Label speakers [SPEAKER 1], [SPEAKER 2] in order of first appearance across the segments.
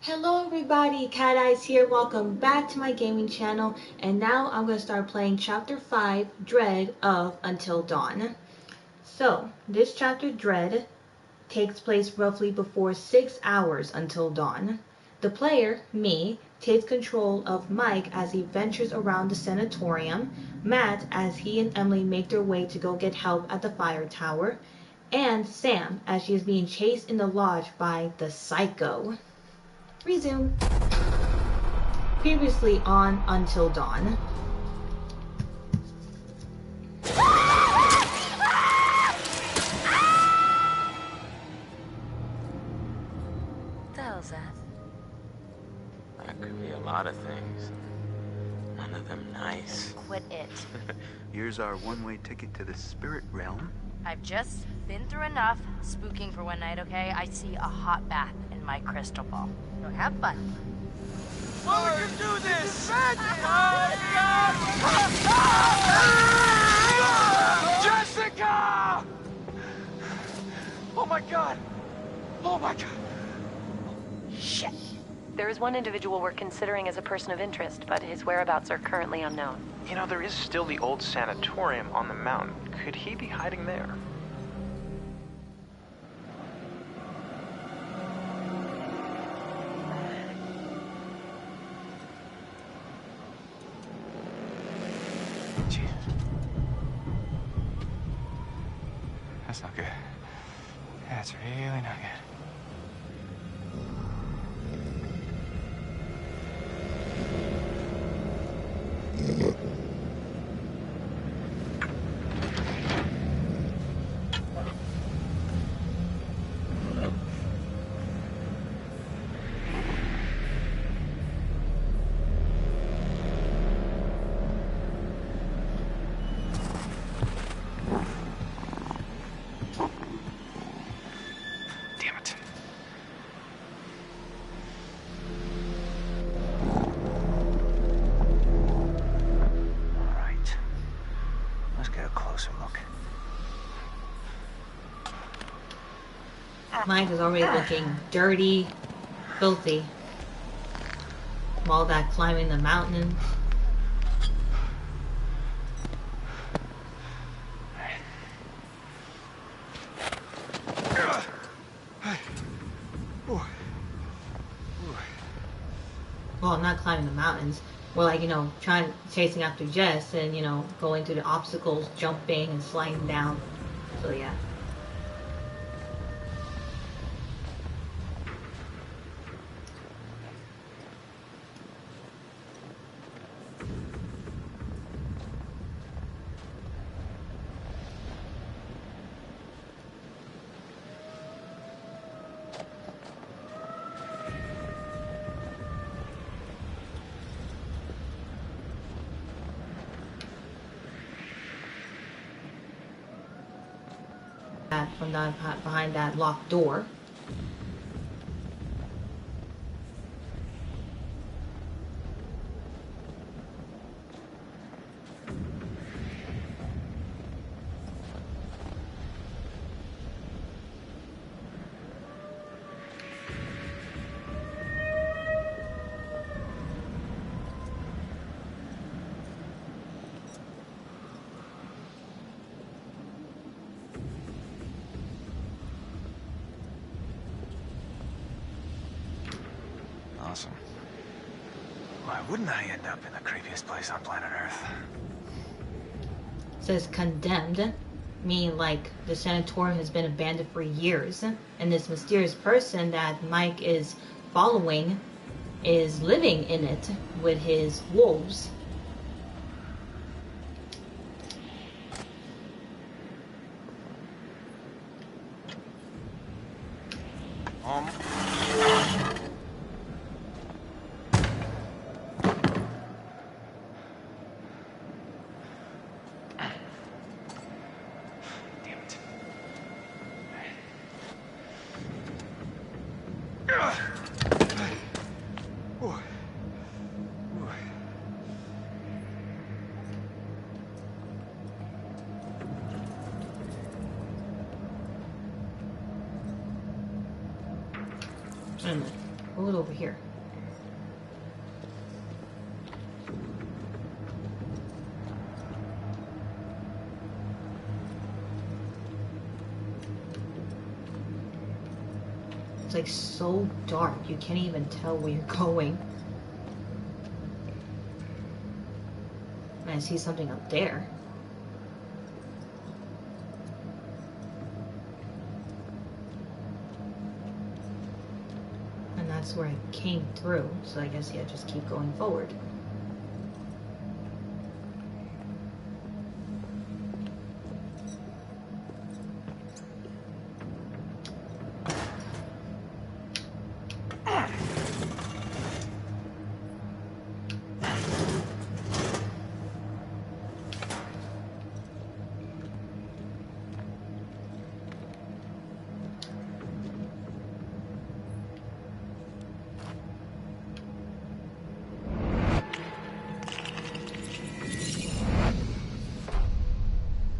[SPEAKER 1] Hello everybody, Cat Eyes here. Welcome back to my gaming channel. And now I'm going to start playing Chapter 5, Dread of Until Dawn. So, this chapter, Dread, takes place roughly before 6 hours until dawn. The player, me, takes control of Mike as he ventures around the Sanatorium, Matt as he and Emily make their way to go get help at the fire tower, and Sam as she is being chased in the lodge by the Psycho. Resume. Previously on Until Dawn.
[SPEAKER 2] What the hell's that?
[SPEAKER 3] That could be a lot of things. None of them nice.
[SPEAKER 2] Quit it.
[SPEAKER 4] Here's our one-way ticket to the spirit realm.
[SPEAKER 2] I've just been through enough spooking for one night, okay? I see a hot bath in my crystal ball. So have fun.
[SPEAKER 3] Well, we can do this! Jessica! Oh my god! Oh my god!
[SPEAKER 2] Shit.
[SPEAKER 5] There is one individual we're considering as a person of interest, but his whereabouts are currently unknown.
[SPEAKER 6] You know, there is still the old sanatorium on the mountain. Could he be hiding there?
[SPEAKER 4] Jesus. That's not good. That's really not good.
[SPEAKER 1] Mike is already looking dirty, filthy. From all that climbing the mountain. Well, not climbing the mountains. Well, like, chasing after Jess and, going through the obstacles, jumping and sliding down. So, yeah. From behind that locked door.
[SPEAKER 4] Awesome. Why wouldn't I end up in the creepiest place on planet Earth?
[SPEAKER 1] It says condemned, meaning like the sanatorium has been abandoned for years, and this mysterious person that Mike is following is living in it with his wolves. What was over here? It's like so dark, you can't even tell where you're going. I see something up there. And that's where I came through, so I guess yeah, just keep going forward.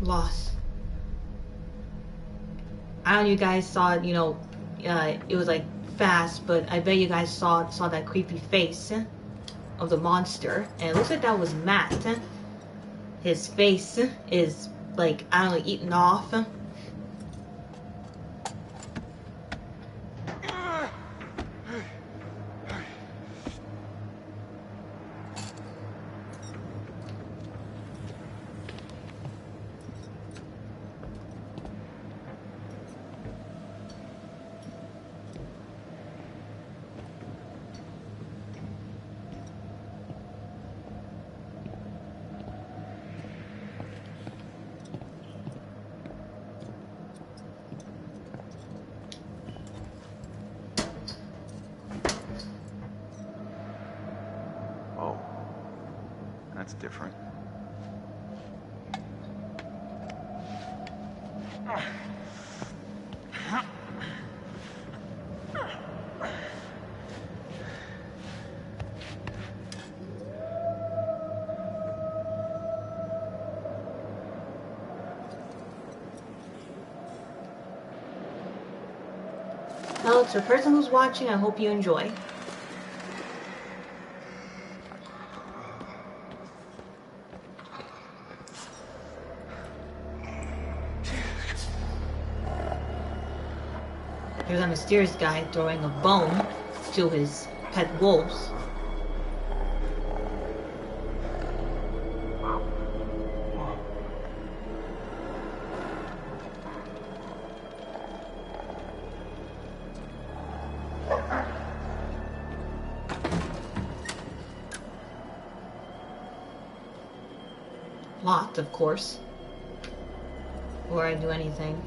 [SPEAKER 1] Lost. I don't know if you guys saw it, you know, it was like fast, but I bet you guys saw that creepy face of the monster, and it looks like that was Matt. His face is like, I don't know, eaten off.
[SPEAKER 4] That's different.
[SPEAKER 1] Well, to the person who's watching, I hope you enjoy. There's a mysterious guy throwing a bone to his pet wolves. Locked, of course. Before I do anything.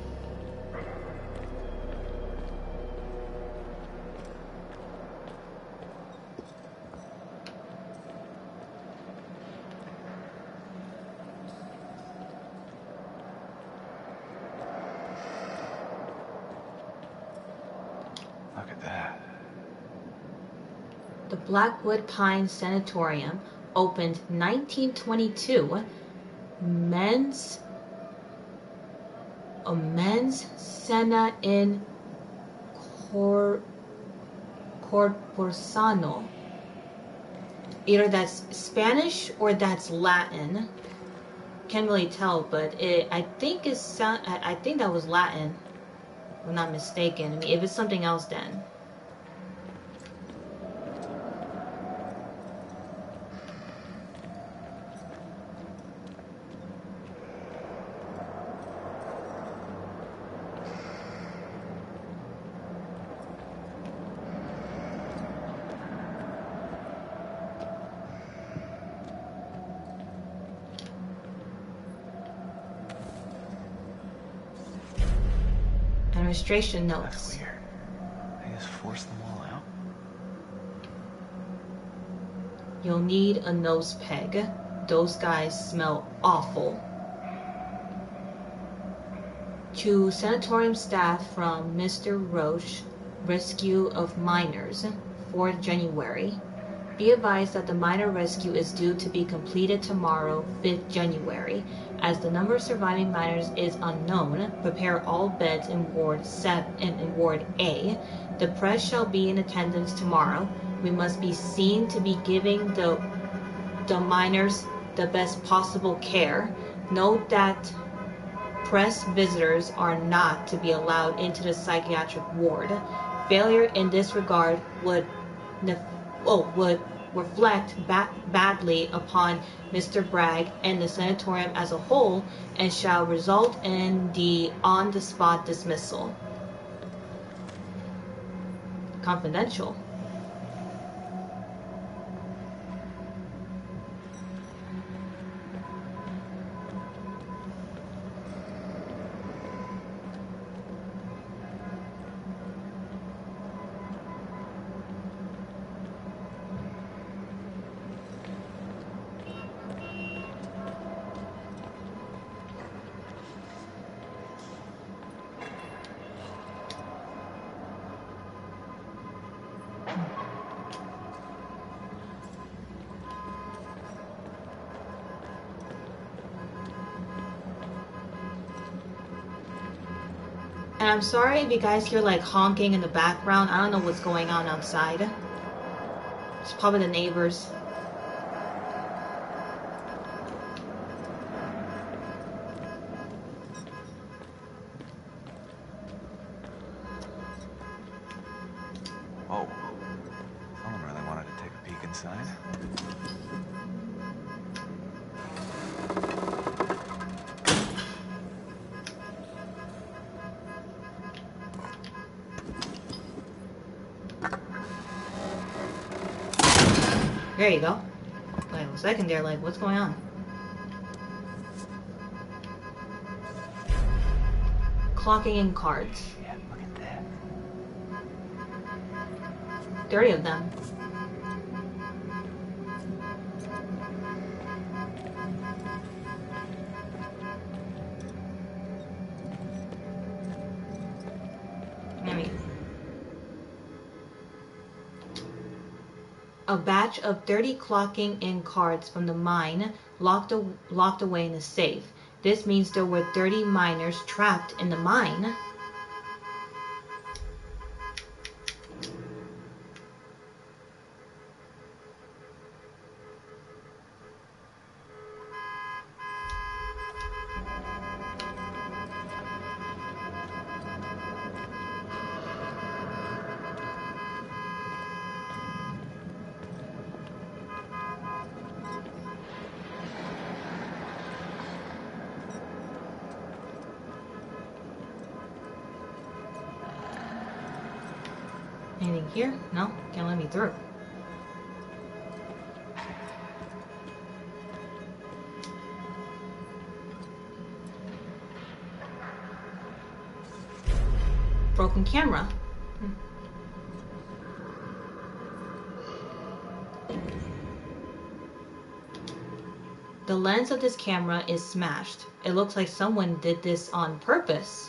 [SPEAKER 4] Look at that.
[SPEAKER 1] The Blackwood Pines Sanatorium opened 1922. A men's cena in Corporsano. Either that's Spanish or that's Latin. Can't really tell, but I think that was Latin, if I'm not mistaken. I mean, if it's something else, then. Administration notes.
[SPEAKER 4] That's weird. They just forced them all out.
[SPEAKER 1] You'll need a nose peg. Those guys smell awful. To sanatorium staff from Mr. Roche, rescue of minors, 4th January. Be advised that the miner rescue is due to be completed tomorrow, 5th January. As the number of surviving miners is unknown, prepare all beds in Ward 7 in Ward A. The press shall be in attendance tomorrow. We must be seen to be giving the miners the best possible care. Note that press visitors are not to be allowed into the psychiatric ward. Failure in this regard would reflect badly upon Mr. Bragg and the sanatorium as a whole and shall result in the on-the-spot dismissal. Confidential. And I'm sorry if you guys hear like honking in the background. I don't know what's going on outside. It's probably the neighbors.
[SPEAKER 4] Whoa. Someone really wanted to take a peek inside.
[SPEAKER 1] There you go. Wait a second there, like, what's going on? Clocking in cards.
[SPEAKER 4] Yeah, look at that.
[SPEAKER 1] 30 of them. A batch of 30 clocking in cards from the mine locked away in a safe. This means there were 30 miners trapped in the mine. Anything here? No? Can't let me through. Broken camera. The lens of this camera is smashed. It looks like someone did this on purpose.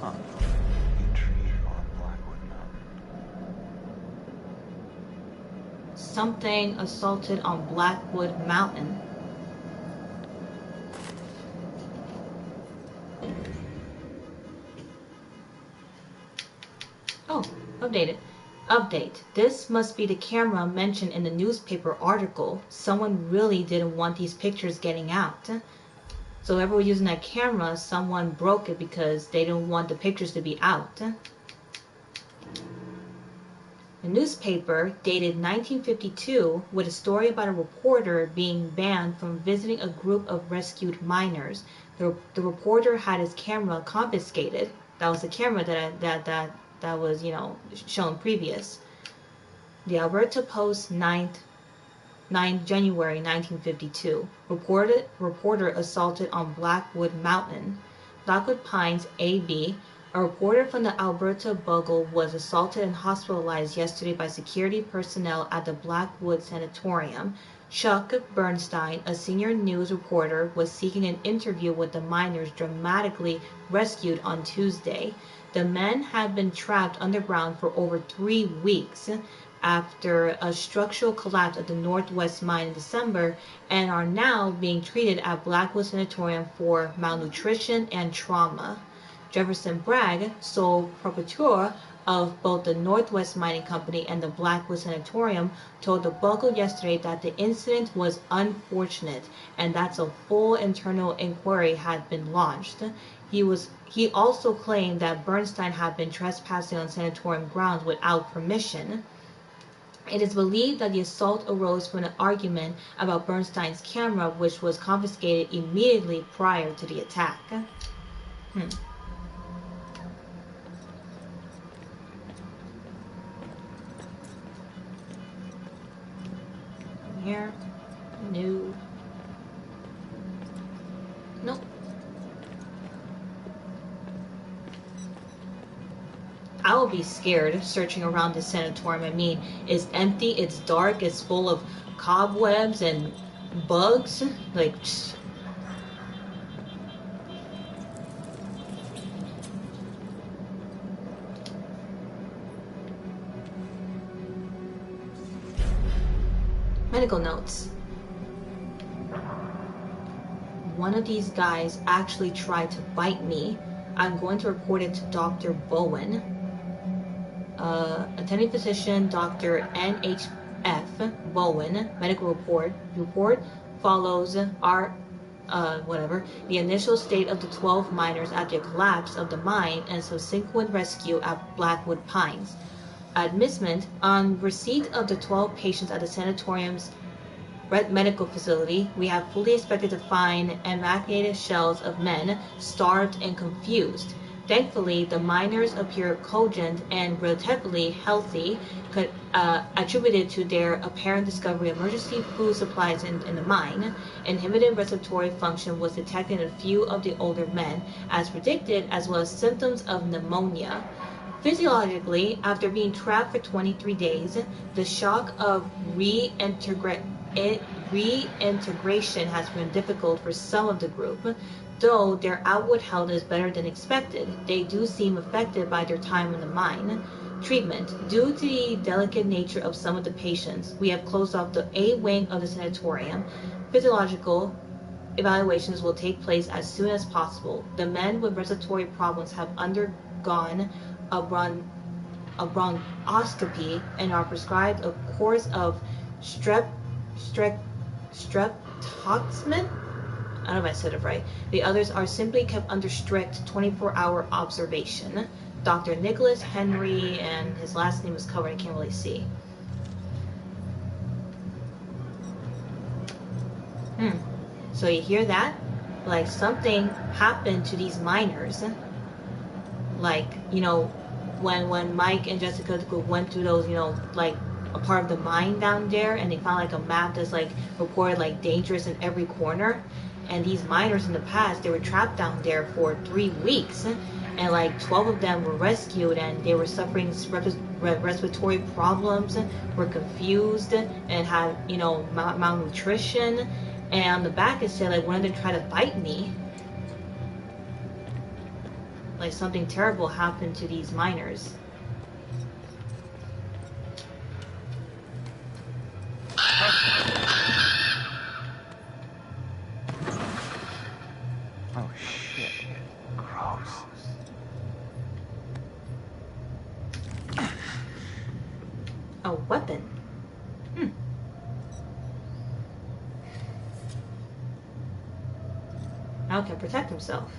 [SPEAKER 4] Huh. Intrigue on Blackwood Mountain.
[SPEAKER 1] Something assaulted on Blackwood Mountain. Oh, updated. Update. This must be the camera mentioned in the newspaper article. Someone really didn't want these pictures getting out. So whoever was using that camera, someone broke it because they didn't want the pictures to be out. The newspaper, dated 1952, with a story about a reporter being banned from visiting a group of rescued miners. The reporter had his camera confiscated. That was the camera that was, shown previous. The Alberta Post 9 January 1952. Reporter assaulted on Blackwood Mountain. Blackwood Pines, AB. A reporter from the Alberta Bugle was assaulted and hospitalized yesterday by security personnel at the Blackwood Sanatorium. Chuck Bernstein, a senior news reporter, was seeking an interview with the miners dramatically rescued on Tuesday. The men had been trapped underground for over 3 weeks after a structural collapse at the Northwest Mine in December and are now being treated at Blackwood Sanatorium for malnutrition and trauma. Jefferson Bragg, sole proprietor of both the Northwest Mining Company and the Blackwood Sanatorium, told the Bugle yesterday that the incident was unfortunate and that a full internal inquiry had been launched. He also claimed that Bernstein had been trespassing on sanatorium grounds without permission. It is believed that the assault arose from an argument about Bernstein's camera, which was confiscated immediately prior to the attack. Here. No. Nope. I would be scared searching around the sanatorium. I mean, it's empty, it's dark, it's full of cobwebs and bugs. Like, medical notes. One of these guys actually tried to bite me. I'm going to report it to Dr. Bowen. Attending physician Dr. NHF Bowen. Medical report follows the initial state of the 12 miners after the collapse of the mine and subsequent rescue at Blackwood Pines. Admission: on receipt of the 12 patients at the sanatorium's medical facility, we have fully expected to find emaciated shells of men, starved and confused. Thankfully, the miners appear cogent and relatively healthy, attributed to their apparent discovery of emergency food supplies in the mine. Inhibited respiratory function was detected in a few of the older men, as predicted, as well as symptoms of pneumonia. Physiologically, after being trapped for 23 days, the shock of reintegration has been difficult for some of the group. Though their outward health is better than expected, they do seem affected by their time in the mine. Treatment: due to the delicate nature of some of the patients, we have closed off the A wing of the sanatorium. Physiological evaluations will take place as soon as possible. The men with respiratory problems have undergone a bronchoscopy and are prescribed a course of streptoxamine. I don't know if I said it right. The others are simply kept under strict 24-hour observation. Dr. Nicholas Henry, and his last name is covered, I can't really see. So you hear that? Like, something happened to these miners. Like, you know, when Mike and Jessica went through those, you know, like a part of the mine down there, and they found like a map that's like reported like dangerous in every corner. And these miners in the past, they were trapped down there for 3 weeks, and like 12 of them were rescued, and they were suffering respiratory problems, were confused, and had, you know, malnutrition. And on the back it said like one of them tried to bite me. Like something terrible happened to these miners.
[SPEAKER 4] Oh shit. Gross.
[SPEAKER 1] A weapon. Now can protect himself.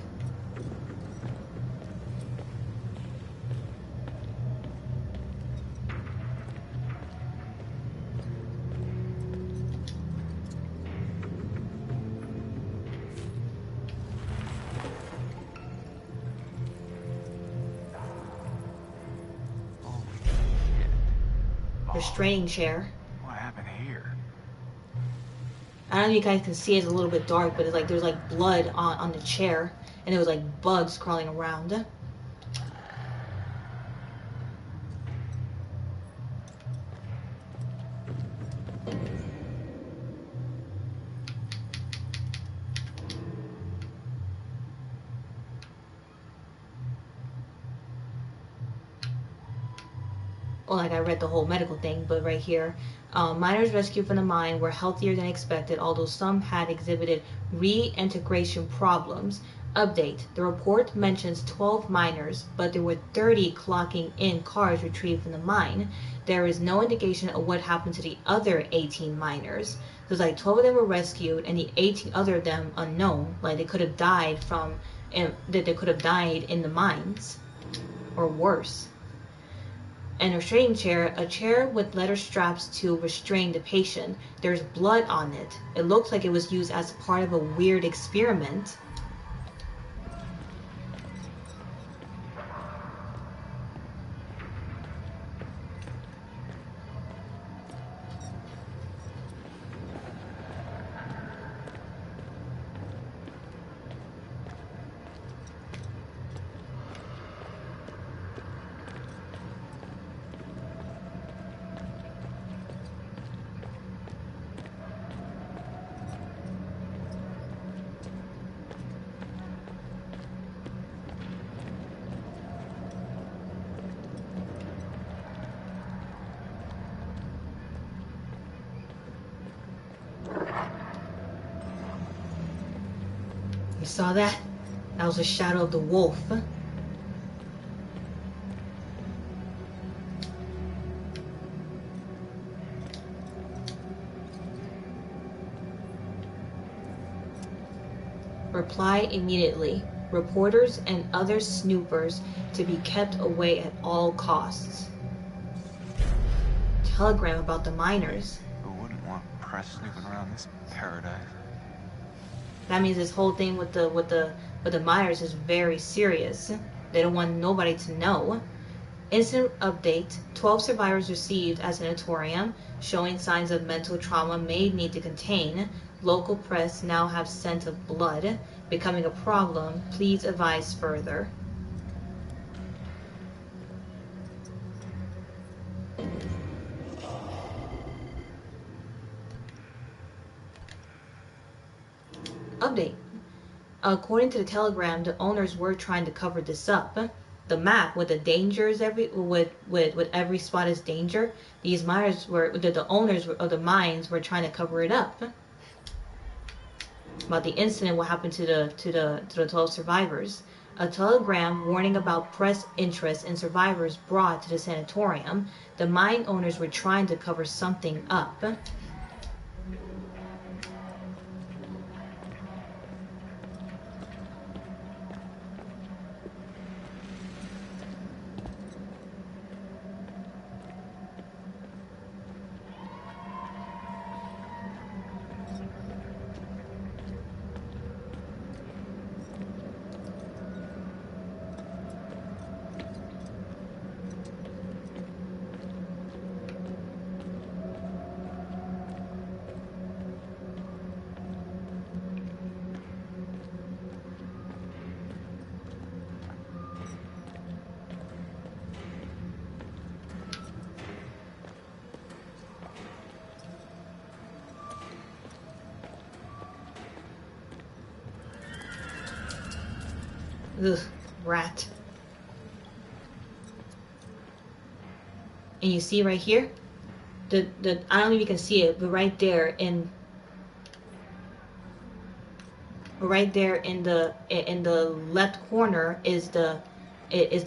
[SPEAKER 1] restraining chair.
[SPEAKER 4] What happened here?
[SPEAKER 1] I don't know if you guys can see, it's a little bit dark, but it's like there's like blood on the chair, and there was like bugs crawling around. Well, like I read the whole medical thing, but right here, miners rescued from the mine were healthier than expected, although some had exhibited reintegration problems. Update: the report mentions 12 miners, but there were 30 clocking in cars retrieved from the mine. There is no indication of what happened to the other 18 miners. So it's like 12 of them were rescued, and the 18 other of them unknown. Like they could have died in the mines, or worse. And a restraining chair, a chair with leather straps to restrain the patient. There's blood on it. It looks like it was used as part of a weird experiment. You saw that? That was a shadow of the wolf. Reply immediately. Reporters and other snoopers to be kept away at all costs. Telegram about the miners.
[SPEAKER 4] Who wouldn't want press snooping around this paradise?
[SPEAKER 1] That means this whole thing with the miners is very serious. They don't want nobody to know. Incident update: 12 survivors received at Sanatorium, showing signs of mental trauma may need to contain. Local press now have scent of blood, becoming a problem. Please advise further. Update. According to the telegram, the owners were trying to cover this up. The map with the dangers with every spot is danger. These miners were the owners of the mines were trying to cover it up. About the incident, what happened to the 12 survivors. A telegram warning about press interest in survivors brought to the sanatorium. The mine owners were trying to cover something up. Ugh, rat. And you see right here, I don't know if you can see it, but right there in the left corner is the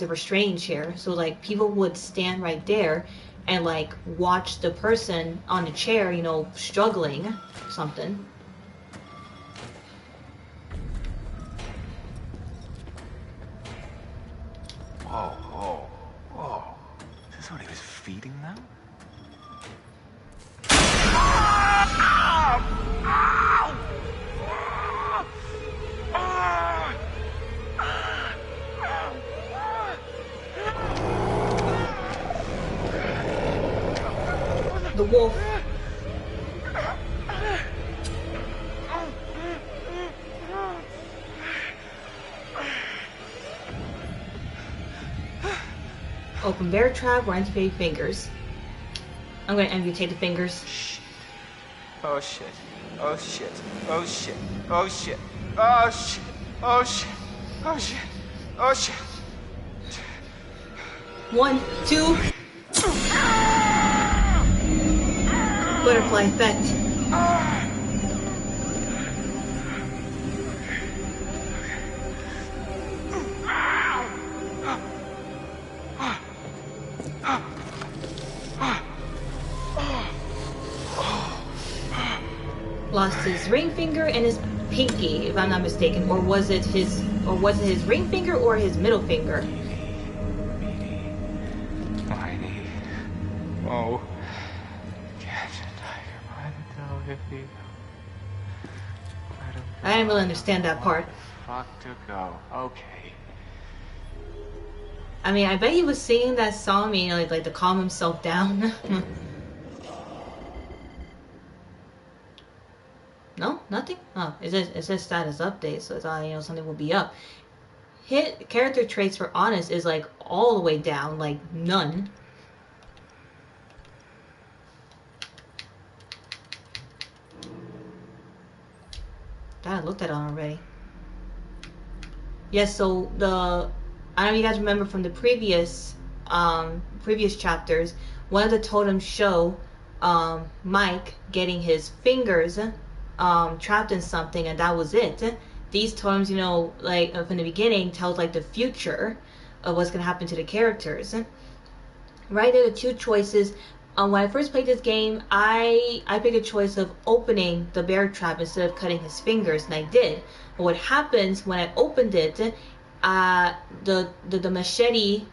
[SPEAKER 1] restraining chair. So like people would stand right there and like watch the person on the chair, you know, struggling something.
[SPEAKER 4] Whoa. Is this what he was feeding them?
[SPEAKER 1] The wolf. Open bear trap or amputate fingers. I'm gonna amputate the fingers.
[SPEAKER 4] Oh shit. Oh shit. Oh shit. Oh shit. Oh shit. Oh shit. Oh shit. Oh shit.
[SPEAKER 1] 1, 2. Butterfly effect. Lost his ring finger and his pinky, if I'm not mistaken, or was it his ring finger or his middle finger?
[SPEAKER 4] Whiny. Oh. Catch a tiger by the tail if you.
[SPEAKER 1] I didn't really understand that part.
[SPEAKER 4] Fuck to go. Okay.
[SPEAKER 1] I mean, I bet he was singing that song, you know, like to calm himself down. No, nothing. Oh, it says status update, so it's you know, something will be up. Hit character traits for honest is like all the way down, like none. I looked at it already. Yes, so I don't know if you guys remember from the previous chapters, one of the totems show Mike getting his fingers trapped in something, and that was it. These totems, you know, like from the beginning, tells like the future of what's gonna happen to the characters. Right there, the two choices. When I first played this game, I picked a choice of opening the bear trap instead of cutting his fingers, and I did. But what happens when I opened it, the machete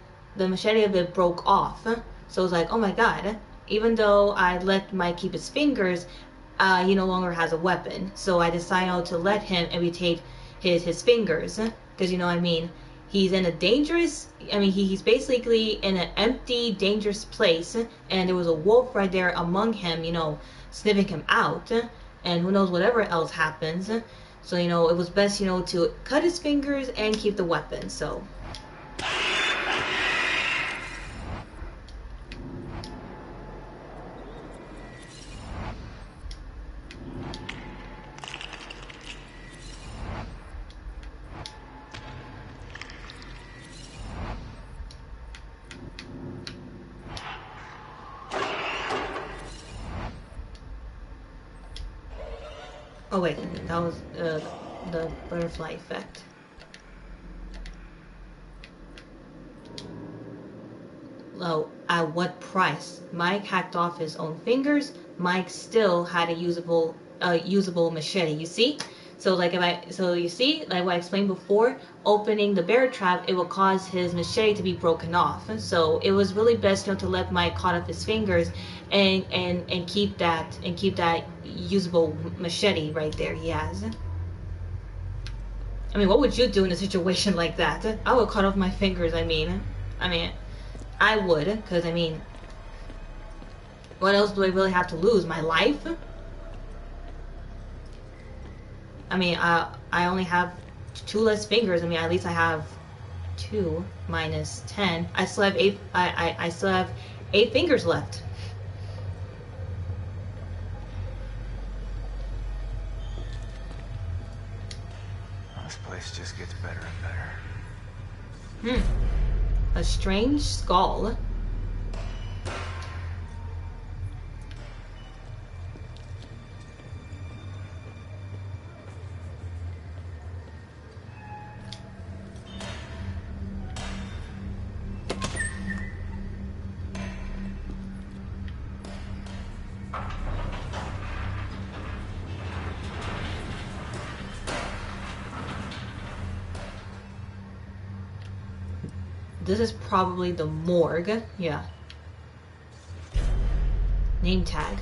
[SPEAKER 1] of it broke off. So it was like, oh my god. Even though I let Mike keep his fingers, he no longer has a weapon. So I decided to let him amputate his fingers, because you know what I mean. He's in a dangerous, he's basically in an empty, dangerous place, and there was a wolf right there among him, you know, sniffing him out, and who knows whatever else happens. So, you know, it was best, you know, to cut his fingers and keep the weapon, so. Oh wait, that was the butterfly effect. Oh, at what price? Mike hacked off his own fingers. Mike still had a usable machete. You see? So like you see, like what I explained before, opening the bear trap, it will cause his machete to be broken off. So it was really best, you know, to let Mike cut off his fingers and keep that usable machete right there he has. I mean, what would you do in a situation like that? I would cut off my fingers. I mean, I would, because I mean, what else do I really have to lose? My life? I mean, I only have 2 less fingers. I mean, at least I have 2 minus 10. I still have 8. I still have 8 fingers left.
[SPEAKER 4] This place just gets better and better.
[SPEAKER 1] A strange skull. This is probably the morgue. Yeah. Name tag.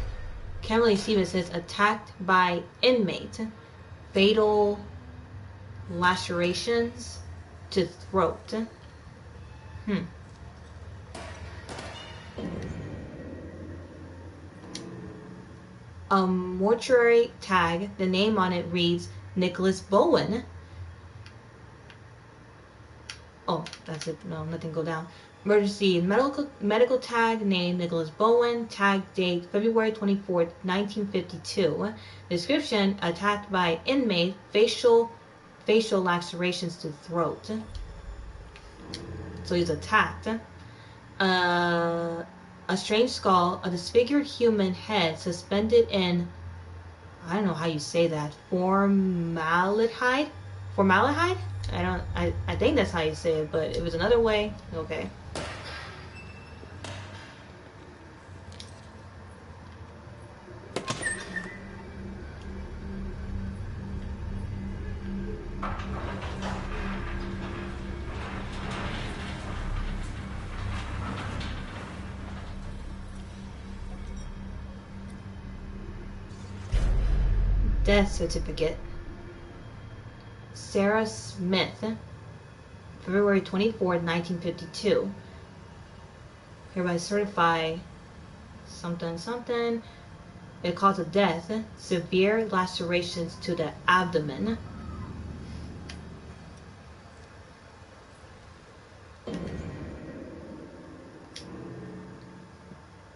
[SPEAKER 1] Can't really see, but it says attacked by inmate. Fatal lacerations to throat. a mortuary tag. The name on it reads Nicholas Bowen. Oh, that's it. No, nothing go down. Emergency medical tag, name Nicholas Bowen, tag date February 24th, 1952. Description: attacked by inmate, facial lacerations to throat. So he's attacked. A strange skull, a disfigured human head suspended in, I don't know how you say that, formaldehyde? I think that's how you say it, but it was another way. Okay. Death certificate. Sarah Smith, February 24th, 1952. Hereby certify something. It cause of death, severe lacerations to the abdomen.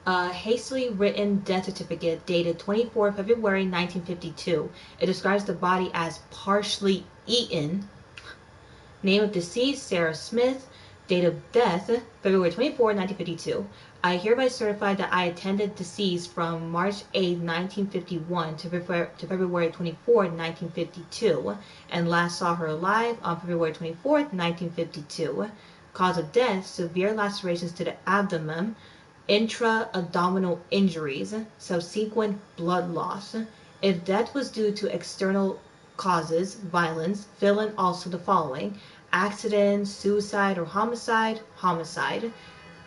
[SPEAKER 1] A hastily written death certificate dated 24 February 1952. It describes the body as partially eaten. Name of deceased, Sarah Smith. Date of death, February 24, 1952. I hereby certify that I attended deceased from March 8, 1951 to February 24, 1952, and last saw her alive on February 24, 1952. Cause of death, severe lacerations to the abdomen, intra-abdominal injuries, subsequent blood loss. If death was due to external causes, violence, fill in also the following: accident, suicide, or homicide, homicide.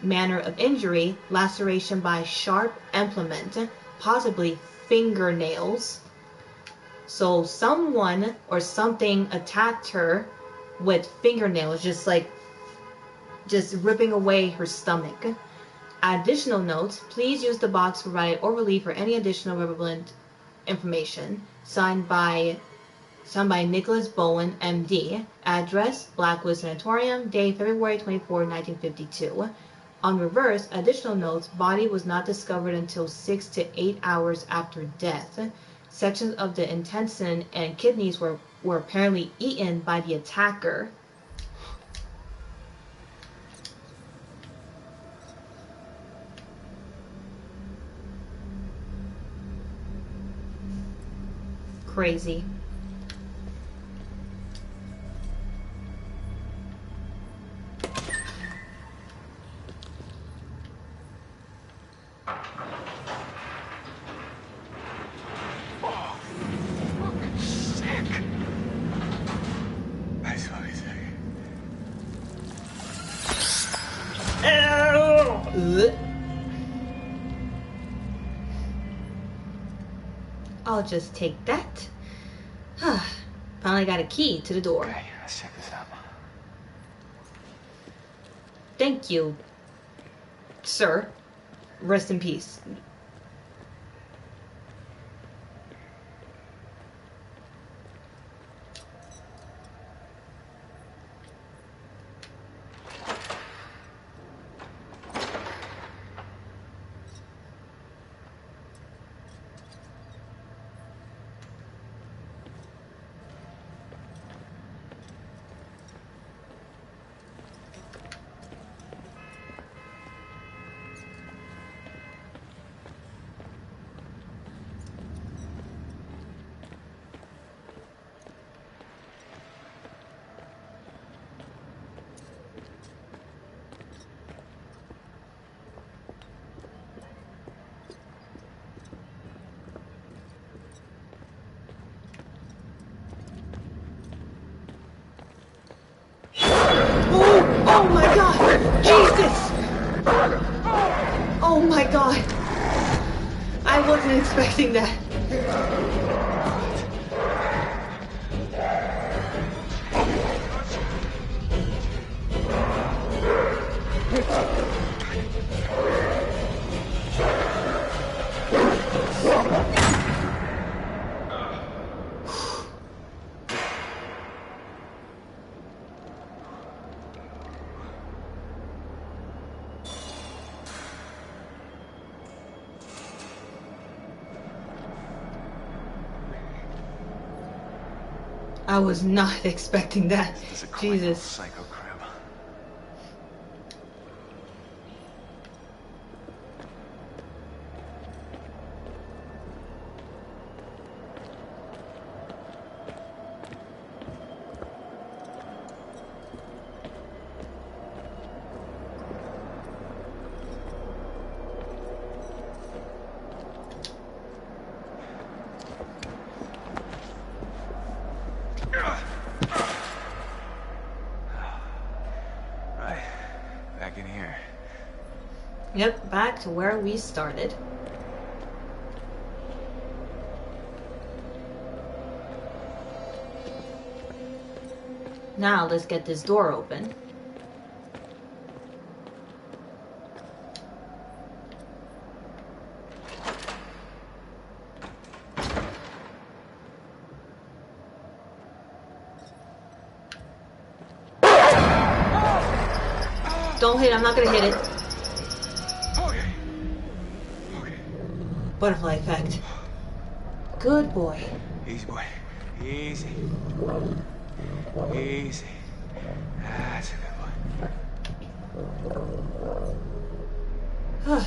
[SPEAKER 1] Manner of injury, laceration by sharp implement, possibly fingernails. So someone or something attacked her with fingernails, just ripping away her stomach. Additional notes, please use the box provided or relief for any additional relevant information. Signed by Nicholas Bowen, MD. Address, Blackwood Sanatorium. Date, February 24, 1952. On reverse, additional notes, body was not discovered until 6 to 8 hours after death. Sections of the intestine and kidneys were apparently eaten by the attacker. Crazy.
[SPEAKER 4] Oh, fucking sick. Nice one,
[SPEAKER 1] I'll just take that. Finally got a key to the door.
[SPEAKER 4] Okay, let's check this out.
[SPEAKER 1] Thank you, sir. Rest in peace. Oh my god! Jesus! Oh my god! I wasn't expecting that. I was not expecting that.
[SPEAKER 4] This is a
[SPEAKER 1] Jesus.
[SPEAKER 4] psycho crib. Back in here.
[SPEAKER 1] Yep, back to where we started. Now let's get this door open. Don't hit, I'm not gonna hit it.
[SPEAKER 4] Okay. Okay.
[SPEAKER 1] Butterfly effect. Good boy.
[SPEAKER 4] Easy, boy. Easy. Easy. That's a good one.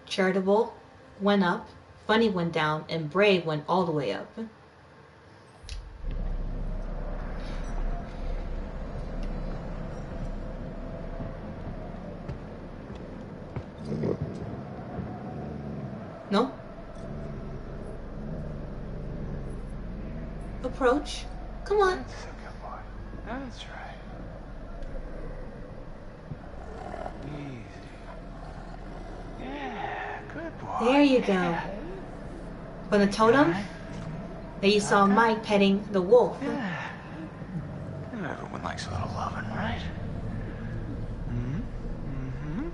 [SPEAKER 1] Charitable went up, funny went down, and brave went all the way up. No? Approach. Come on.
[SPEAKER 4] That's a good boy. That's right. Easy. Yeah, good boy.
[SPEAKER 1] There you go.
[SPEAKER 4] Yeah.
[SPEAKER 1] On the totem, there you saw Mike petting the wolf.
[SPEAKER 4] Yeah. Everyone likes a little loving, right? Mm-hmm. Mm-hmm.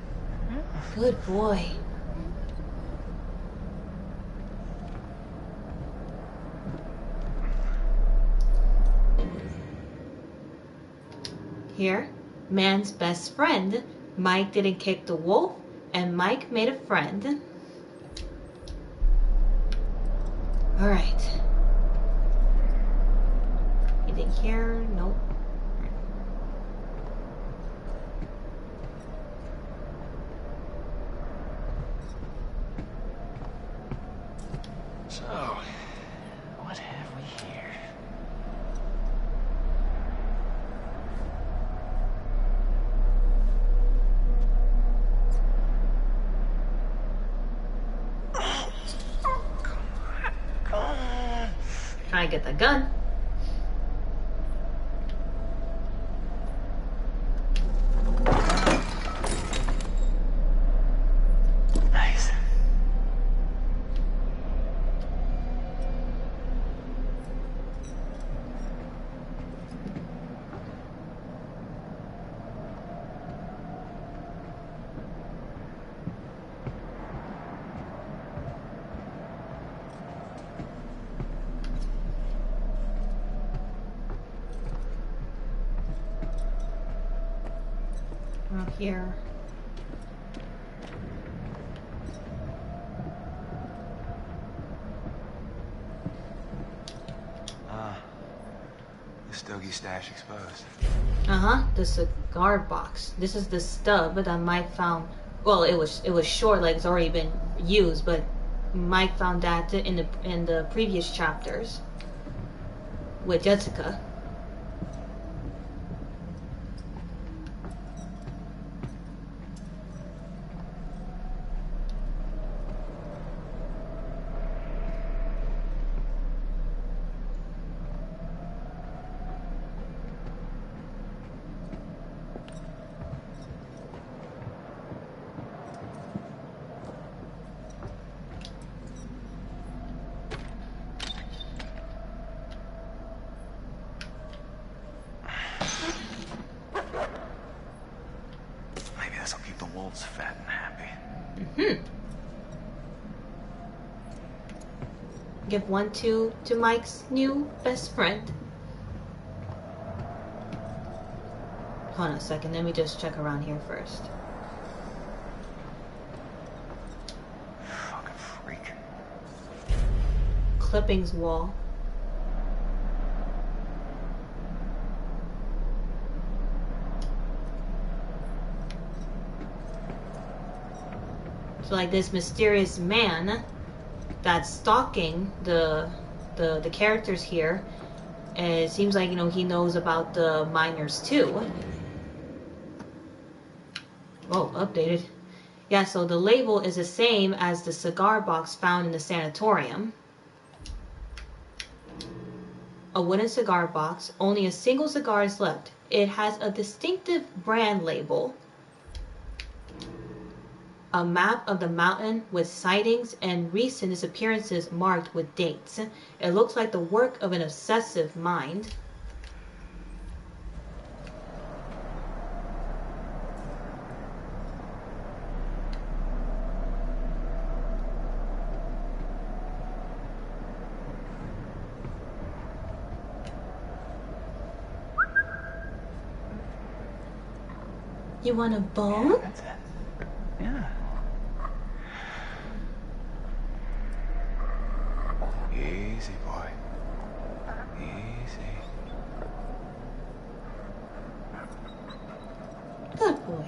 [SPEAKER 4] Yeah.
[SPEAKER 1] Good boy. Here, man's best friend. Mike didn't kick the wolf, and Mike made a friend. Alright. Anything here? Nope.
[SPEAKER 4] So, what have we here?
[SPEAKER 1] Try to get the gun.
[SPEAKER 4] Nice.
[SPEAKER 1] Out here.
[SPEAKER 4] The Stogie stash exposed.
[SPEAKER 1] Uh-huh, the cigar box. This is the stub that Mike found. Well, it was short, like it's already been used, but Mike found that in the previous chapters with Jessica.
[SPEAKER 4] Maybe this'll keep the wolves fat and happy.
[SPEAKER 1] Give one to Mike's new best friend. Hold on a second, let me just check around here first.
[SPEAKER 4] Fucking freak.
[SPEAKER 1] clippings wall. So like this mysterious man that's stalking the characters here, and it seems like, you know, he knows about the miners too. Oh, updated. Yeah, so the label is the same as the cigar box found in the sanatorium. A wooden cigar box, only a single cigar is left. It has a distinctive brand label. A map of the mountain with sightings and recent disappearances marked with dates. It looks like the work of an obsessive mind. You want a bone?
[SPEAKER 6] Yeah, that's it. Yeah. Easy, boy. Easy.
[SPEAKER 1] Good boy.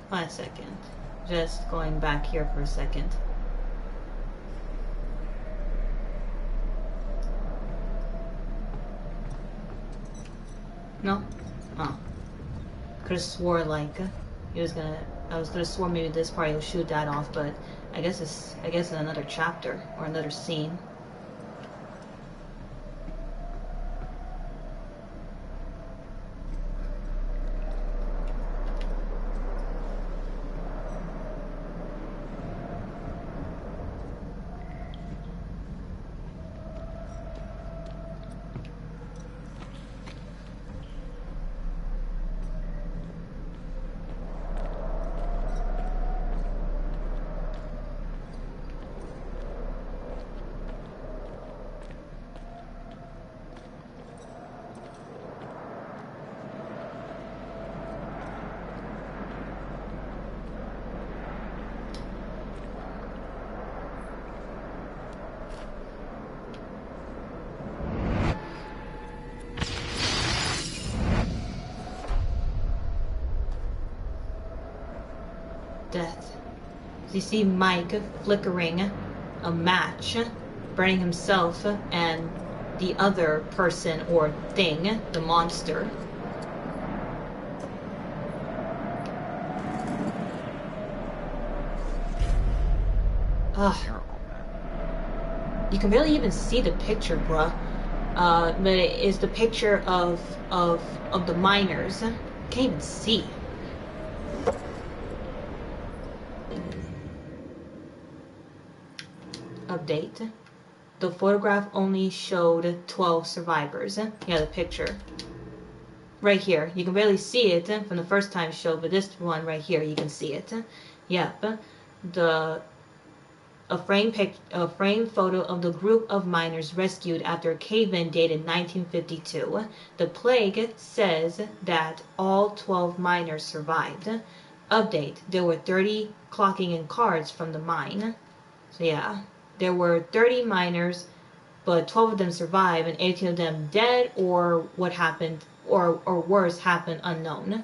[SPEAKER 1] One second. Just going back here for a second. No? Oh. Could've swore like he was gonna. I was gonna swore maybe this part he'll shoot that off, but I guess it's another chapter or another scene. Death. You see Mike flickering a match, burning himself and the other person or thing, the monster. Ugh. You can barely even see the picture, bruh. But it is the picture of the miners. Can't even see. Update. The photograph only showed 12 survivors. Yeah, the picture. Right here. You can barely see it from the first time showed, but this one right here, you can see it. Yep. A frame photo of the group of miners rescued after a cave-in dated 1952. The plague says that all 12 miners survived. Update. There were 30 clocking in cards from the mine. So yeah. There were 30 miners, but 12 of them survived and 18 of them dead, or what happened, or worse, happened unknown.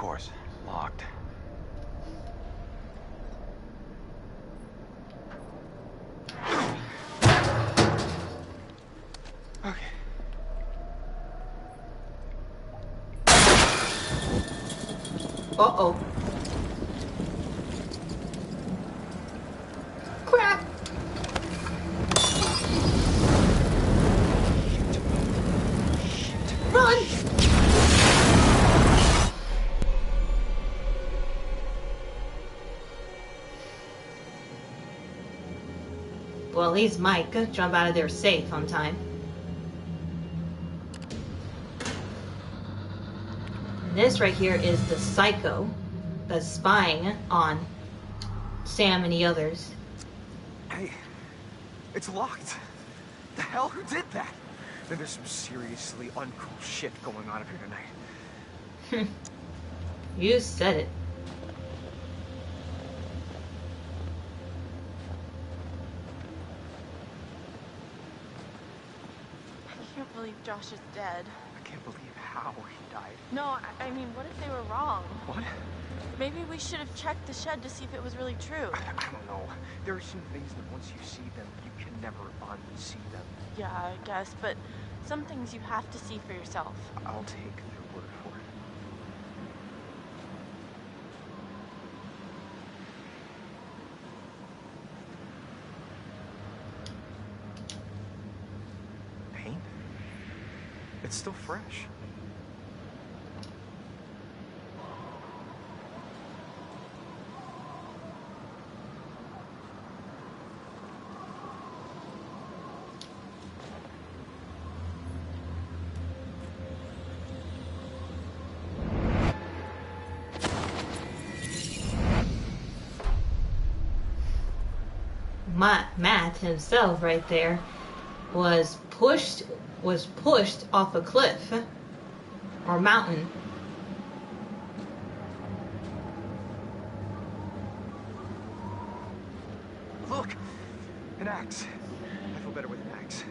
[SPEAKER 6] course. Locked.
[SPEAKER 4] Okay.
[SPEAKER 1] Uh-oh. Crap! Run! Well, at least Mike could jump out of there safe on time. And this right here is the psycho that's spying on Sam and the others.
[SPEAKER 4] Hey, it's locked. The hell? Who did that? Then there's some seriously uncool shit going on up here tonight.
[SPEAKER 1] You said it.
[SPEAKER 7] I can't believe Josh is dead.
[SPEAKER 4] I can't believe how he died.
[SPEAKER 7] No, I mean, what if they were wrong?
[SPEAKER 4] What?
[SPEAKER 7] Maybe we should have checked the shed to see if it was really true.
[SPEAKER 4] I don't know. There are some things that once you see them, you can never unsee them.
[SPEAKER 7] Yeah, I guess, but some things you have to see for yourself.
[SPEAKER 4] I'll take their word for it. Paint? It's still fresh.
[SPEAKER 1] Matt himself right there was pushed off a cliff or mountain.
[SPEAKER 4] Look! An axe. I feel better with an axe.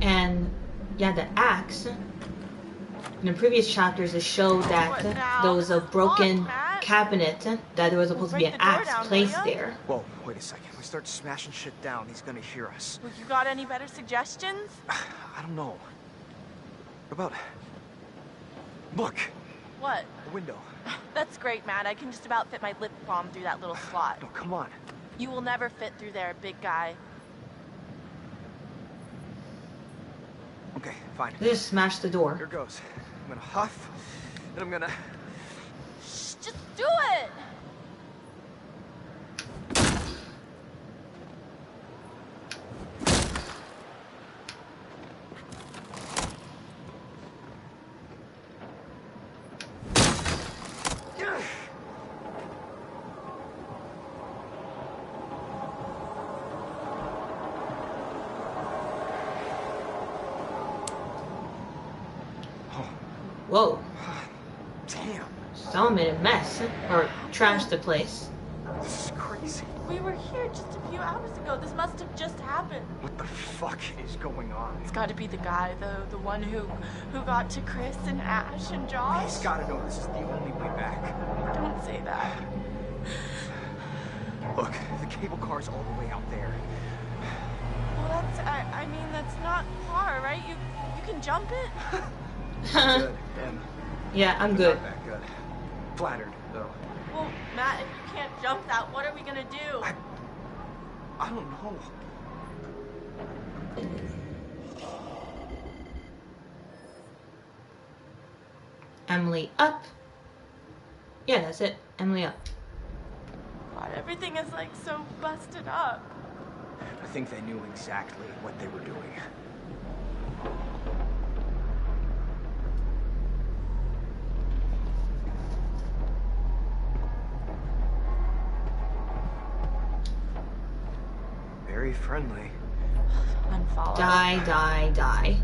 [SPEAKER 1] And yeah, the axe. In the previous chapters, it showed that there was a broken cabinet that there was supposed to be an axe placed there.
[SPEAKER 4] Whoa, wait a second. We start smashing shit down, he's gonna hear us.
[SPEAKER 7] Well, you got any better suggestions?
[SPEAKER 4] I don't know. What about... Look!
[SPEAKER 7] What?
[SPEAKER 4] The window.
[SPEAKER 7] That's great, Matt. I can just about fit my lip balm through that little slot.
[SPEAKER 4] No, come on.
[SPEAKER 7] You will never fit through there, big guy.
[SPEAKER 4] Okay, fine.
[SPEAKER 1] Just smash the
[SPEAKER 4] Here
[SPEAKER 1] door.
[SPEAKER 4] goes. I'm gonna huff, and I'm gonna...
[SPEAKER 7] Shh, just do it!
[SPEAKER 1] Whoa.
[SPEAKER 4] Damn,
[SPEAKER 1] Someone made a mess or trashed the place.
[SPEAKER 4] this is crazy.
[SPEAKER 7] We were here just a few hours ago. This must have just happened.
[SPEAKER 4] What the fuck is going on?
[SPEAKER 7] It's got to be the guy, the one who got to Chris and Ash and Josh.
[SPEAKER 4] He's gotta know this is the only way back.
[SPEAKER 7] Don't say that.
[SPEAKER 4] Look, the cable car's all the way out there.
[SPEAKER 7] Well, I mean, that's not far, right? You can jump it?
[SPEAKER 4] Good, and
[SPEAKER 1] Yeah, I'm good.
[SPEAKER 4] not that good. Flattered, though.
[SPEAKER 7] Well, Matt, if you can't jump that, what are we gonna do?
[SPEAKER 4] I don't know.
[SPEAKER 1] Emily up. Yeah, that's it. Emily up.
[SPEAKER 7] God, everything is like so busted up.
[SPEAKER 4] I think they knew exactly what they were doing. Very friendly.
[SPEAKER 7] Unfollow.
[SPEAKER 1] Die, die, die.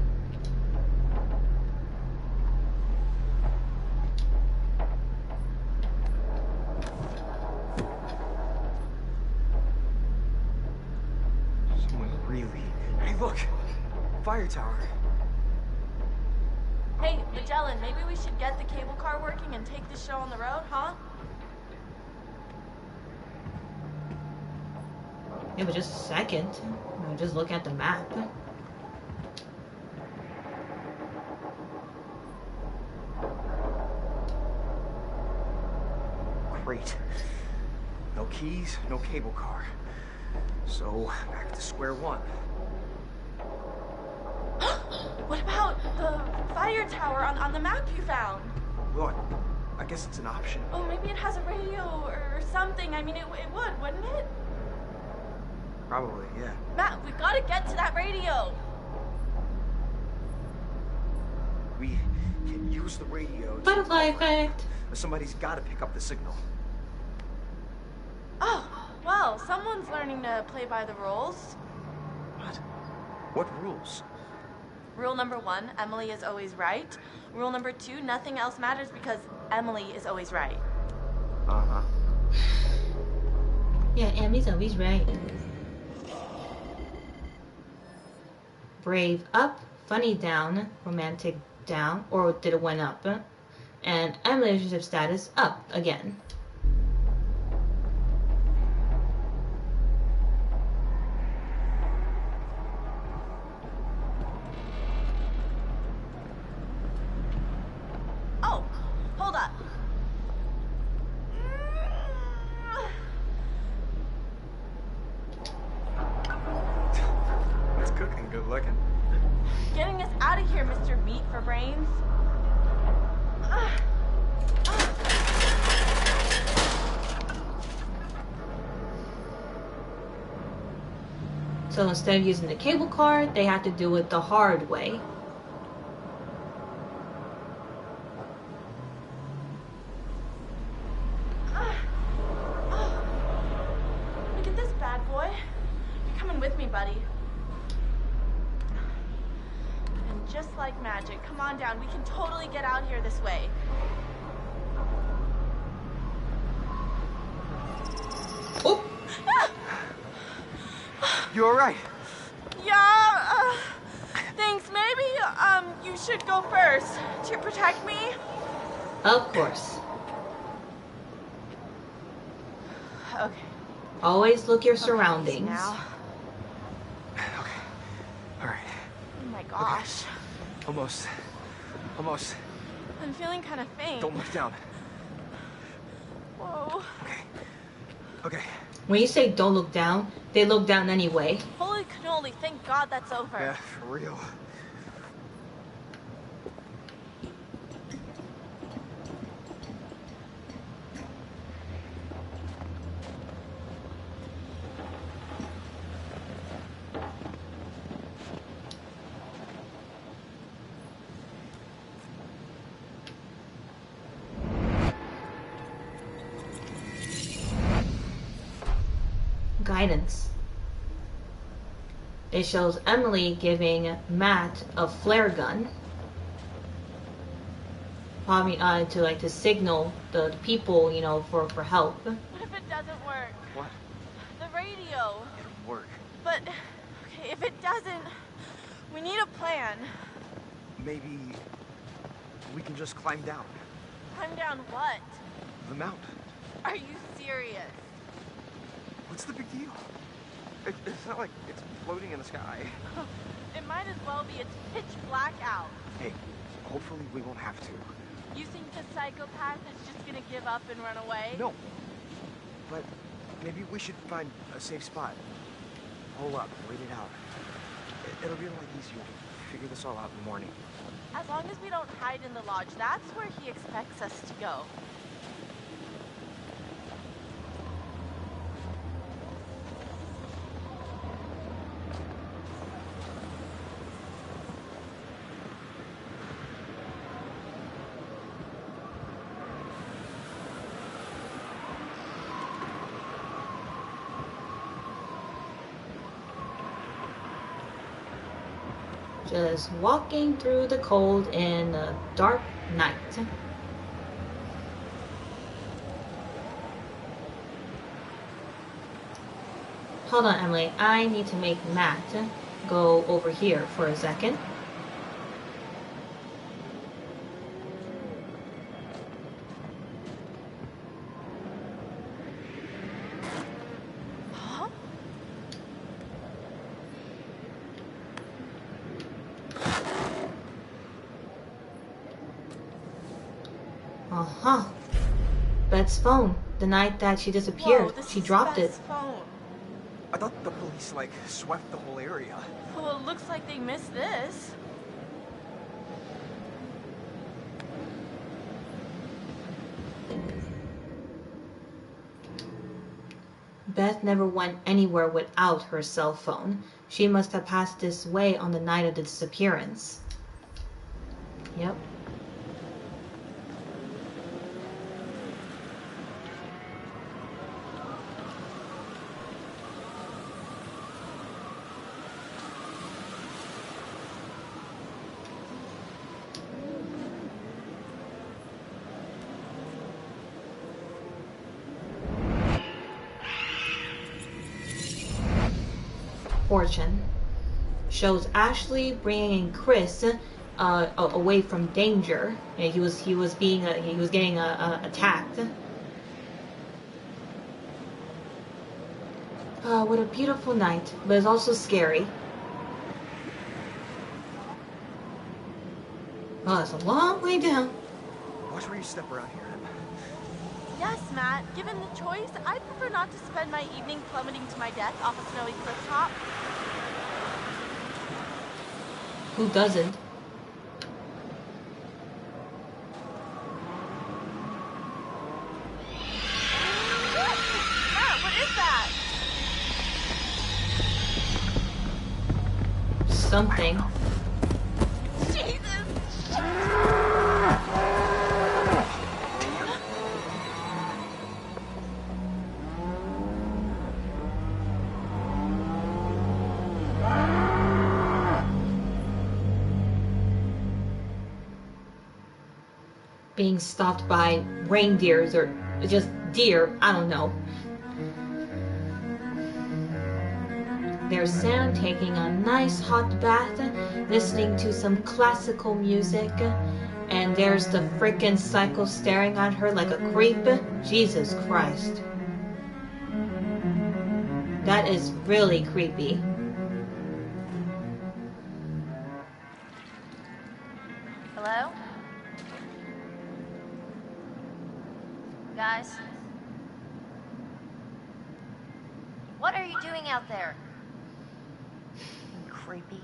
[SPEAKER 4] Look, fire tower.
[SPEAKER 7] Hey, Magellan, maybe we should get the cable car working and take the show on the road, huh?
[SPEAKER 1] Yeah, but just a second. Just look at the map.
[SPEAKER 4] Great. No keys, no cable car. So, back to square one.
[SPEAKER 7] What about the fire tower on the map you found?
[SPEAKER 4] Well, I guess it's an option.
[SPEAKER 7] Oh, maybe it has a radio or something. I mean, it would, wouldn't it?
[SPEAKER 4] Probably, yeah.
[SPEAKER 7] Matt, we gotta get to that radio.
[SPEAKER 4] We can use the radio to...
[SPEAKER 1] Butterfly effect.
[SPEAKER 4] Somebody's gotta pick up the signal.
[SPEAKER 7] Oh, well, someone's learning to play by the rules.
[SPEAKER 4] What? What rules?
[SPEAKER 7] Rule number 1, Emily is always right. Rule number 2, nothing else matters because Emily is always right.
[SPEAKER 4] Uh-huh.
[SPEAKER 1] Yeah, Emily's always right. Brave up, funny down, romantic down, or did it went up? And Emily relationship status up again.
[SPEAKER 7] Oh, hold up.
[SPEAKER 4] What's cooking? Good looking?
[SPEAKER 7] Getting us out of here, Mr. Meat for Brains.
[SPEAKER 1] So instead of using the cable car, they had to do it the hard way.
[SPEAKER 7] Look at this bad boy. You're coming with me, buddy. And just like magic, come on down. We can totally get out here this way.
[SPEAKER 1] Oh!
[SPEAKER 4] You alright?
[SPEAKER 7] Yeah, thanks. Maybe, you should go first to protect me.
[SPEAKER 1] Of course.
[SPEAKER 7] Okay.
[SPEAKER 1] Always look your surroundings.
[SPEAKER 7] Now.
[SPEAKER 4] Okay. Alright.
[SPEAKER 7] Oh my gosh.
[SPEAKER 4] Almost. Almost.
[SPEAKER 7] I'm feeling kind of faint.
[SPEAKER 4] Don't look down.
[SPEAKER 7] Whoa.
[SPEAKER 4] Okay. Okay.
[SPEAKER 1] When you say don't look down, they look down anyway.
[SPEAKER 7] Holy cannoli, thank God that's over.
[SPEAKER 4] Yeah, for real.
[SPEAKER 1] Guidance. It shows Emily giving Matt a flare gun. Probably to signal the people, for help.
[SPEAKER 7] What if it doesn't work?
[SPEAKER 4] What?
[SPEAKER 7] The radio.
[SPEAKER 4] It'll work.
[SPEAKER 7] But, okay, if it doesn't, we need a plan.
[SPEAKER 4] Maybe we can just climb down.
[SPEAKER 7] Climb down what?
[SPEAKER 4] The mountain.
[SPEAKER 7] Are you serious?
[SPEAKER 4] What's the big deal? It's not like it's floating in the sky.
[SPEAKER 7] It might as well be. It's pitch black out.
[SPEAKER 4] Hey, hopefully we won't have to.
[SPEAKER 7] You think the psychopath is just gonna give up and run away?
[SPEAKER 4] No. But maybe we should find a safe spot. Hole up, wait it out. It'll be a lot easier to figure this all out in the morning.
[SPEAKER 7] As long as we don't hide in the lodge, that's where he expects us to go.
[SPEAKER 1] Just walking through the cold in the dark night. Hold on, Emily. I need to make Matt go over here for a second.
[SPEAKER 7] Huh?
[SPEAKER 1] Uh-huh. Beth's phone. The night that she disappeared,
[SPEAKER 7] Whoa, this
[SPEAKER 1] she
[SPEAKER 7] is
[SPEAKER 1] dropped
[SPEAKER 7] Beth's
[SPEAKER 1] it.
[SPEAKER 7] phone.
[SPEAKER 4] I thought the police, like, swept the whole area.
[SPEAKER 7] Well, it looks like they missed this.
[SPEAKER 1] Beth never went anywhere without her cell phone. She must have passed this way on the night of the disappearance. Yep. Fortune shows Ashley bringing Chris away from danger. He was getting attacked. What a beautiful night, but it's also scary. Oh, it's a long way down.
[SPEAKER 4] Watch where you step around here, Em.
[SPEAKER 7] Yes, Matt. Given the choice, I'd prefer not to spend my evening plummeting to my death off a snowy cliff top.
[SPEAKER 1] Who doesn't?
[SPEAKER 7] Matt, what is that?
[SPEAKER 1] Something. Being stopped by reindeers or just deer, I don't know. There's Sam taking a nice hot bath, listening to some classical music, and there's the frickin' psycho staring at her like a creep. Jesus Christ. That is really creepy.
[SPEAKER 2] Hello? Guys? What are you doing out there? Creepy.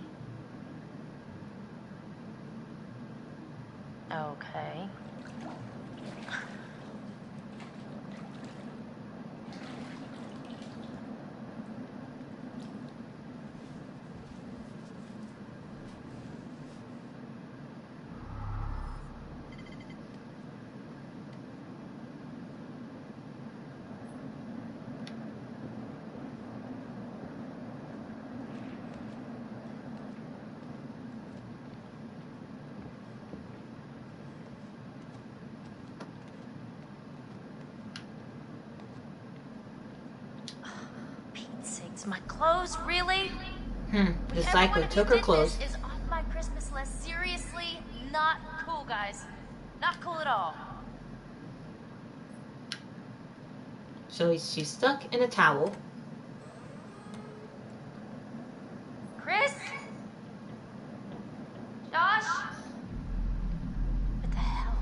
[SPEAKER 2] Okay. My clothes, really?
[SPEAKER 1] The psycho took her clothes.
[SPEAKER 2] This is off my Christmas list. Seriously, not cool, guys. Not cool at all.
[SPEAKER 1] So she's stuck in a towel.
[SPEAKER 2] Chris? Josh? What the hell?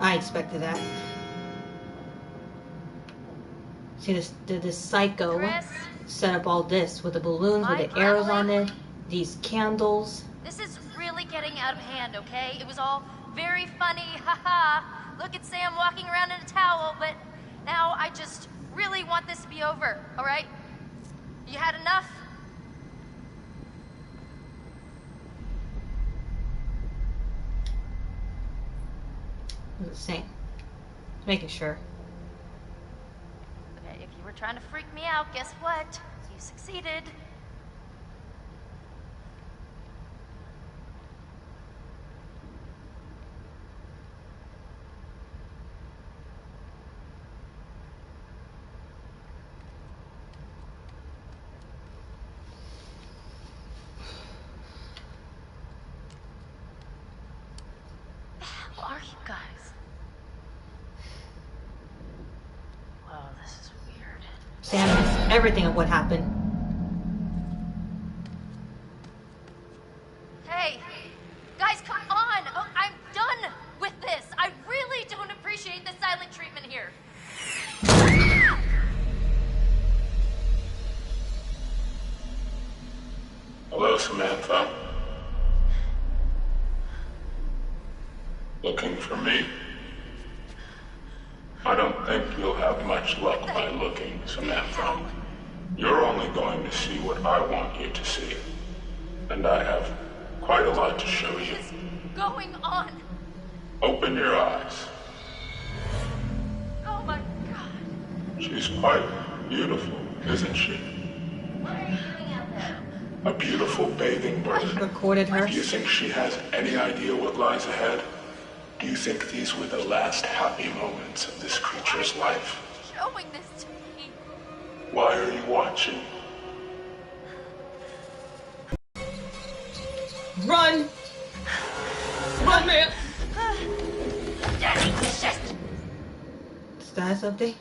[SPEAKER 1] I expected that. See, this psycho
[SPEAKER 2] Chris?
[SPEAKER 1] set up all this with the balloons, with the arrows on it, these candles.
[SPEAKER 2] This is really getting out of hand, okay? It was all very funny, haha. Look at Sam walking around in a towel, but now. I just really want this to be over, alright? You had enough?
[SPEAKER 1] What was it saying? Making sure.
[SPEAKER 2] Okay, if you were trying to freak me out, guess what? You succeeded. Who are you guys? Well, this is weird.
[SPEAKER 1] Sam knows everything of what happened.
[SPEAKER 2] Hey, guys, come on! Oh, I'm done with this. I really don't appreciate the silent treatment here.
[SPEAKER 8] Hello, Samantha. Looking for me? I don't think you'll have much luck by looking, Samantha. You're only going to see what I want you to see. And I have quite a lot to show you.
[SPEAKER 2] What is going on?
[SPEAKER 8] Open your eyes.
[SPEAKER 2] Oh my god.
[SPEAKER 8] She's quite beautiful, isn't she?
[SPEAKER 2] What are you doing out there?
[SPEAKER 8] A beautiful bathing bird.
[SPEAKER 1] Recorded her.
[SPEAKER 8] Do you think she has any idea what lies ahead? Do you think these were the last happy moments of this creature's life?
[SPEAKER 2] Showing this to me.
[SPEAKER 8] Why are you watching?
[SPEAKER 1] Run! Run, man! Status update.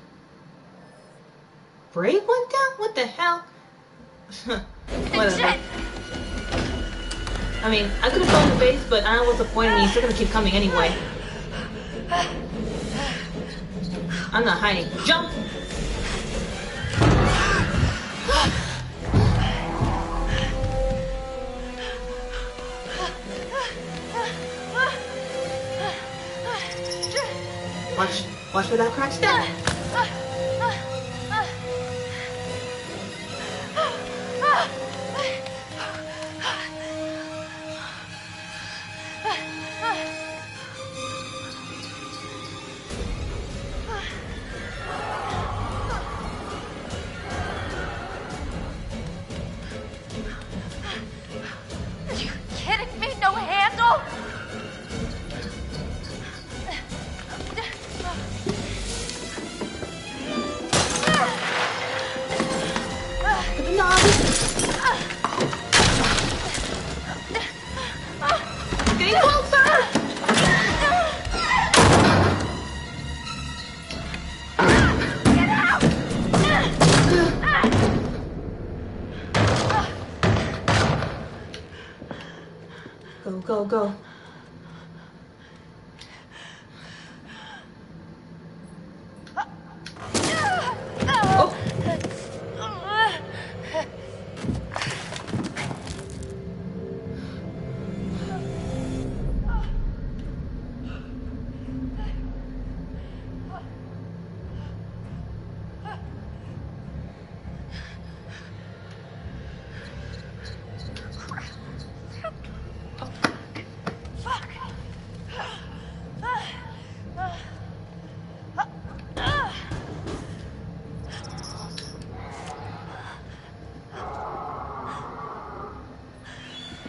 [SPEAKER 1] Brave went down? What the hell? Whatever. I mean, I could have thrown the base, but I don't know what's the point of me. He's still gonna keep coming anyway. I'm not hiding. Jump! Watch for that crack step.
[SPEAKER 2] Are you kidding me? No handle?
[SPEAKER 1] Getting closer!
[SPEAKER 2] Get out!
[SPEAKER 1] Go, go, go. Oh.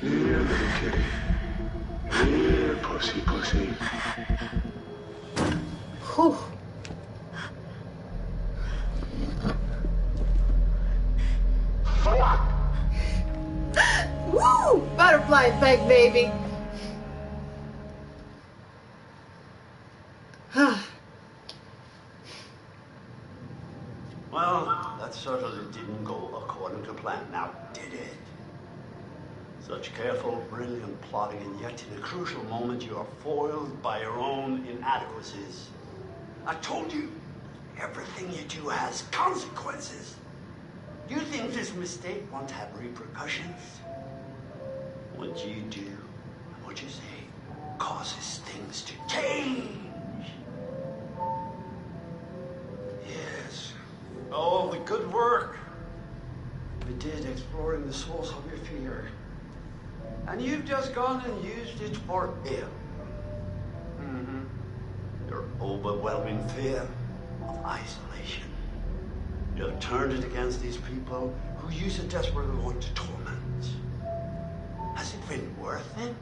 [SPEAKER 8] Here, little kitty. Here, pussy, pussy.
[SPEAKER 1] Whew. Woo! Butterfly effect, baby.
[SPEAKER 9] Well, that certainly didn't go according to plan, now did it? Such careful, brilliant plotting, and yet in a crucial moment you are foiled by your own inadequacies. I told you, everything you do has consequences. Do you think this mistake won't have repercussions? What you do and what you say causes things to change. Yeah. all the good work we did exploring the source of your fear. And you've just gone and used it for ill. Your overwhelming fear of isolation. You have turned it against these people who you so desperately want to torment. Has it been worth it?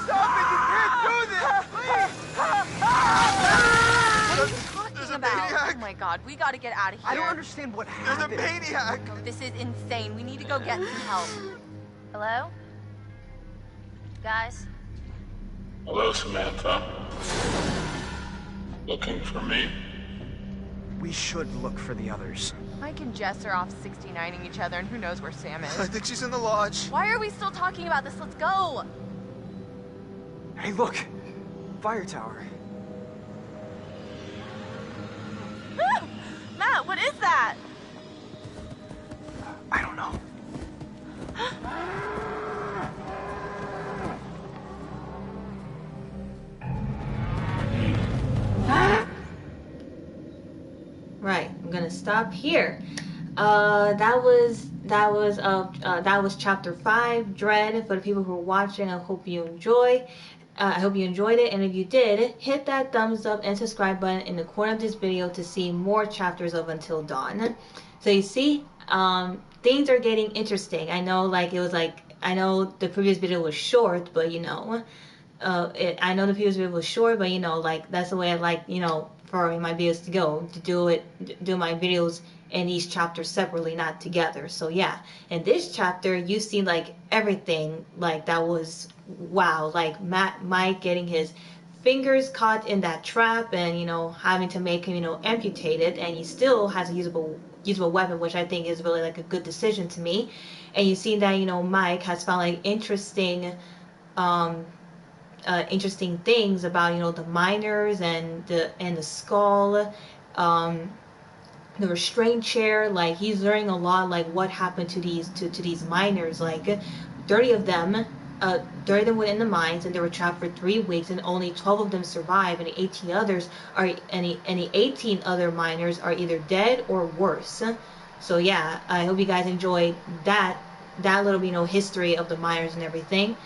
[SPEAKER 4] Stop it! You can't do this! Please!
[SPEAKER 7] What are you talking about? Oh my god, we gotta get out of here.
[SPEAKER 4] I don't understand what happened. There's a maniac!
[SPEAKER 7] This is insane. We need to go get some help.
[SPEAKER 2] Hello? Guys?
[SPEAKER 8] Hello, Samantha. Looking for me?
[SPEAKER 4] We should look for the others.
[SPEAKER 7] Mike and Jess are off 69ing each other, and who knows where Sam is.
[SPEAKER 4] I think she's in the lodge.
[SPEAKER 7] Why are we still talking about this? Let's go!
[SPEAKER 4] Hey, look! Fire tower.
[SPEAKER 7] Matt, what is that?
[SPEAKER 4] I don't know.
[SPEAKER 1] Right, I'm gonna stop here. That was chapter 5, Dread. For the people who are watching, I hope you enjoyed it, and if you did, hit that thumbs up and subscribe button in the corner of this video to see more chapters of Until Dawn. So you see, things are getting interesting. I know, I know the previous video was short, but I know the previous video was short, but that's the way I like, for my videos to go, to do my videos in each chapter separately, not together. So yeah, in this chapter, you see everything that was wow, Mike getting his fingers caught in that trap and having to make him amputated, and he still has a usable weapon, which I think is really a good decision to me. And you see that Mike has found interesting things about the miners and the skull, the restraint chair. He's learning a lot what happened to these miners. 30 of them were in the mines, and they were trapped for 3 weeks, and only 12 of them survived, and the 18 other miners are either dead or worse. So yeah, I hope you guys enjoyed that little history of the miners and everything.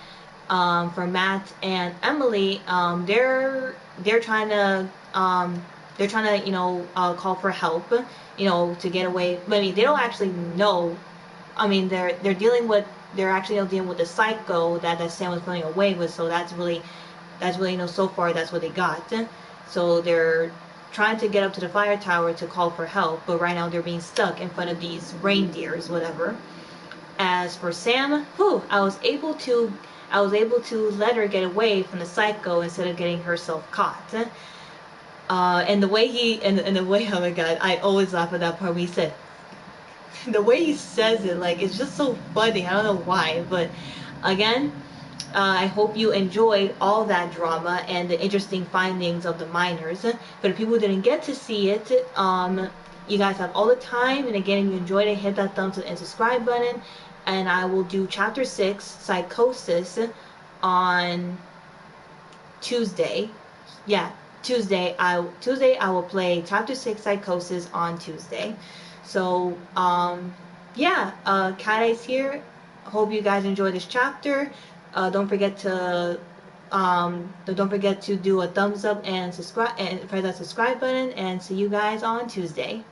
[SPEAKER 1] For Matt and Emily, they're trying to call for help, to get away. I mean, they don't actually know. I mean, they're actually dealing with the psycho that Sam was running away with. So that's really so far that's what they got. So they're trying to get up to the fire tower to call for help, but right now they're being stuck in front of these reindeers, whatever. As for Sam, I was able to let her get away from the psycho instead of getting herself caught. And the way oh my god, I always laugh at that part when he said, the way he says it, it's just so funny. I don't know why, but again, I hope you enjoyed all that drama and the interesting findings of the miners. For the people who didn't get to see it, you guys have all the time, and again, if you enjoyed it, hit that thumbs up and subscribe button. And I will do chapter 6, Psychosis, on Tuesday. Yeah, Tuesday I will play chapter 6, Psychosis, on Tuesday. So yeah, Cat Eyes here. Hope you guys enjoyed this chapter. Don't forget to do a thumbs up and subscribe, and press that subscribe button, and see you guys on Tuesday.